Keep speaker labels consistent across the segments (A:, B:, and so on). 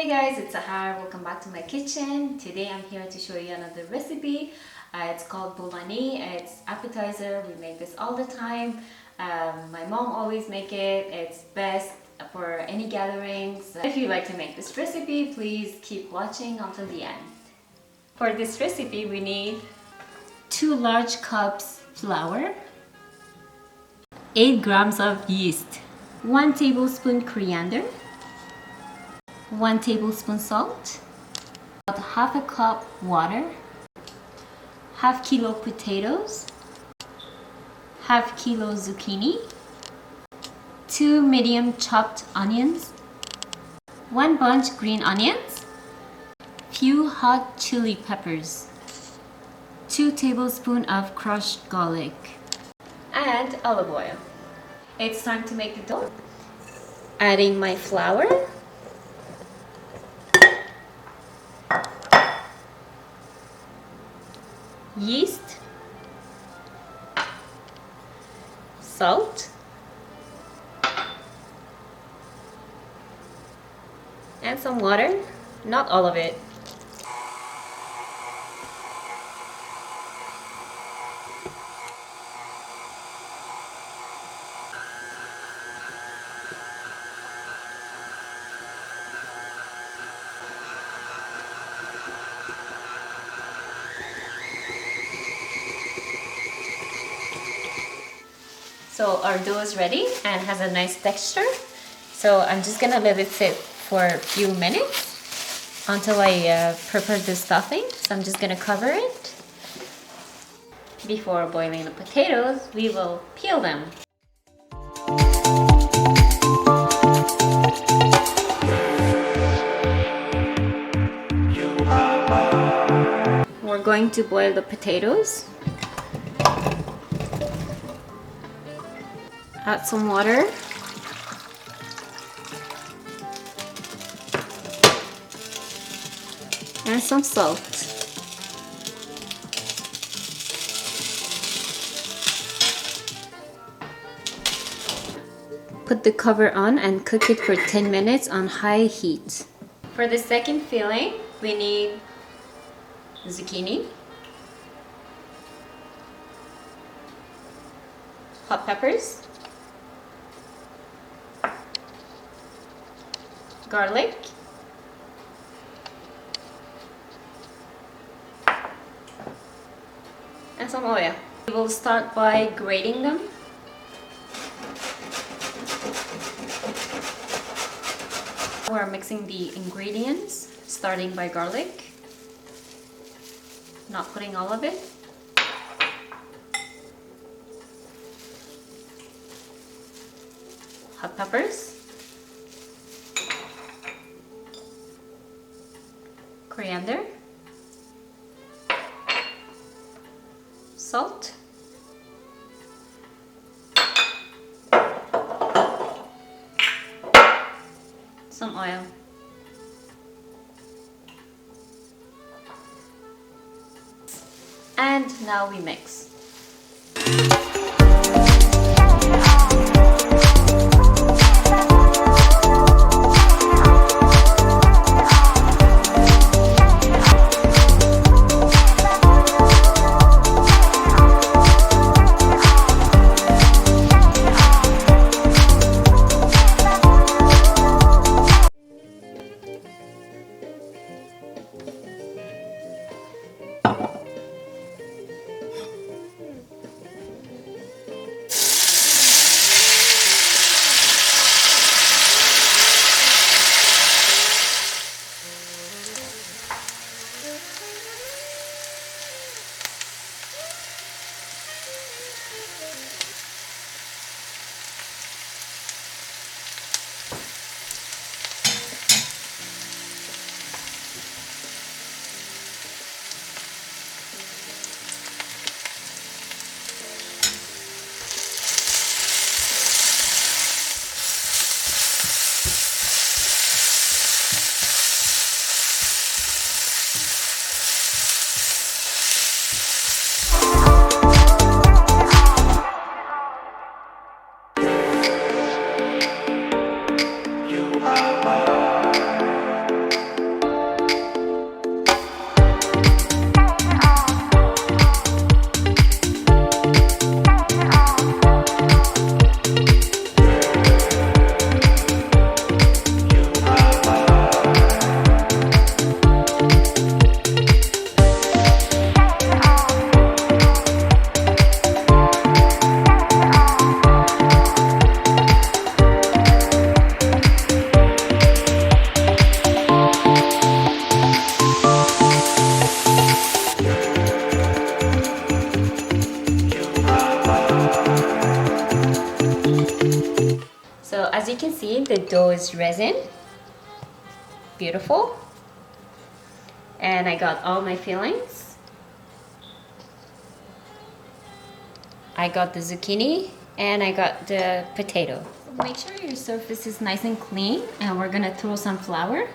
A: Hey guys, it's Sahar. Welcome back to my kitchen. Today I'm here to show you another recipe. It's called Bolani. It's appetizer. We make this all the time. My mom always make it. It's best for any gatherings. If you like to make this recipe, please keep watching until the end. For this recipe, we need 2 large cups flour, 8 grams of yeast, 1 tablespoon coriander, 1 tablespoon salt, about half a cup water, half kilo potatoes, half kilo zucchini, 2 medium chopped onions, 1 bunch green onions, few hot chili peppers, 2 tablespoons of crushed garlic, and olive oil. It's time to make the dough. Adding my flour, yeast, salt, and some water, not all of it. So our dough is ready and has a nice texture. So I'm just gonna let it sit for a few minutes until I prepare the stuffing. So I'm just gonna cover it. Before boiling the potatoes, we will peel them. We're going to boil the potatoes. Add some water. And some salt. Put the cover on and cook it for 10 minutes on high heat. For the second filling, we need zucchini, hot peppers, garlic, and some oil. We will start by grating them. We're mixing the ingredients, starting by garlic, not putting all of it. Hot peppers, coriander, salt, some oil, and now we mix. the dough is resin. Beautiful. And I got all my fillings. I got the zucchini and I got the potato. Make sure your surface is nice and clean, and we're gonna throw some flour.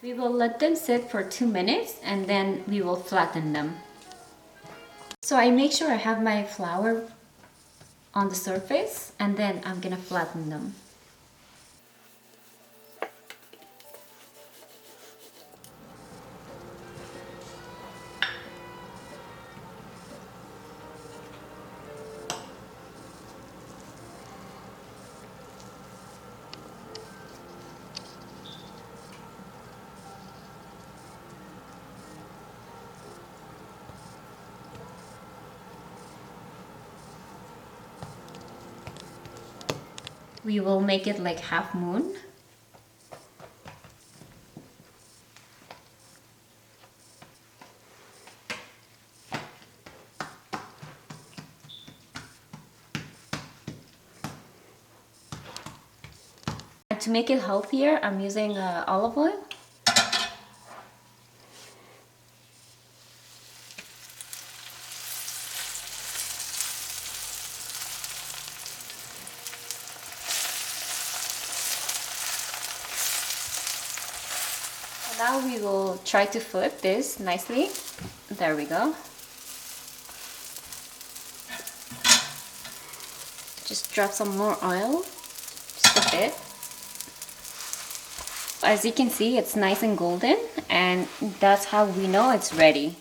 A: We will let them sit for 2 minutes and then we will flatten them. So I make sure I have my flour on the surface and then I'm gonna flatten them. We will make it like half moon. And to make it healthier, I'm using olive oil. Now we will try to flip this nicely. There we go. Just drop some more oil, just a bit. As you can see, it's nice and golden, and that's how we know it's ready.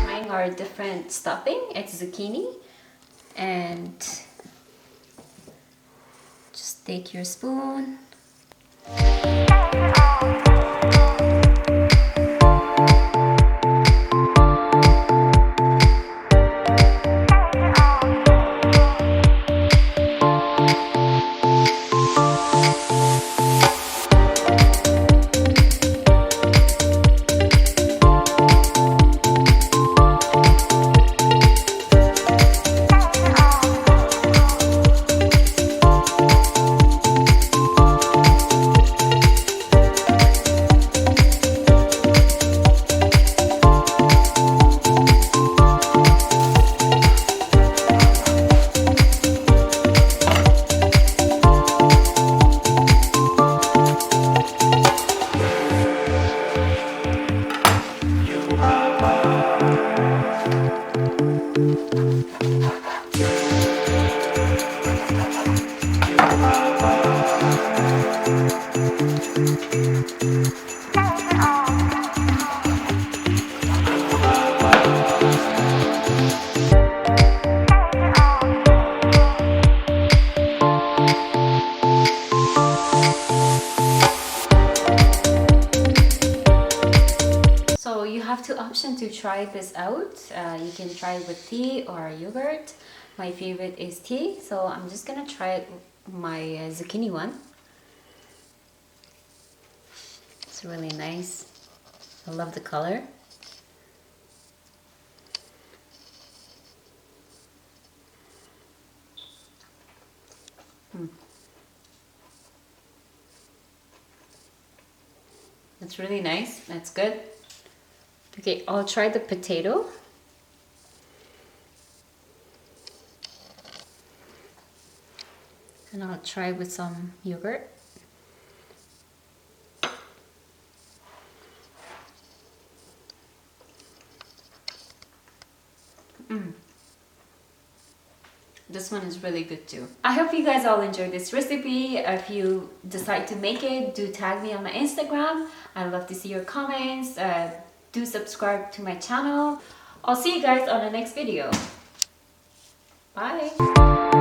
A: Trying our different stuffing. It's zucchini, and just take your spoon. So you have two options to try this out. You can try it with tea or yogurt. My favorite is tea, so I'm just gonna try it my zucchini one. It's really nice. I love the color. It's really nice. That's good. Okay, I'll try the potato. And I'll try with some yogurt. This one is really good too. I hope you guys all enjoyed this recipe. If you decide to make it, do tag me on my Instagram. I'd love to see your comments. Do subscribe to my channel. I'll see you guys on the next video. Bye.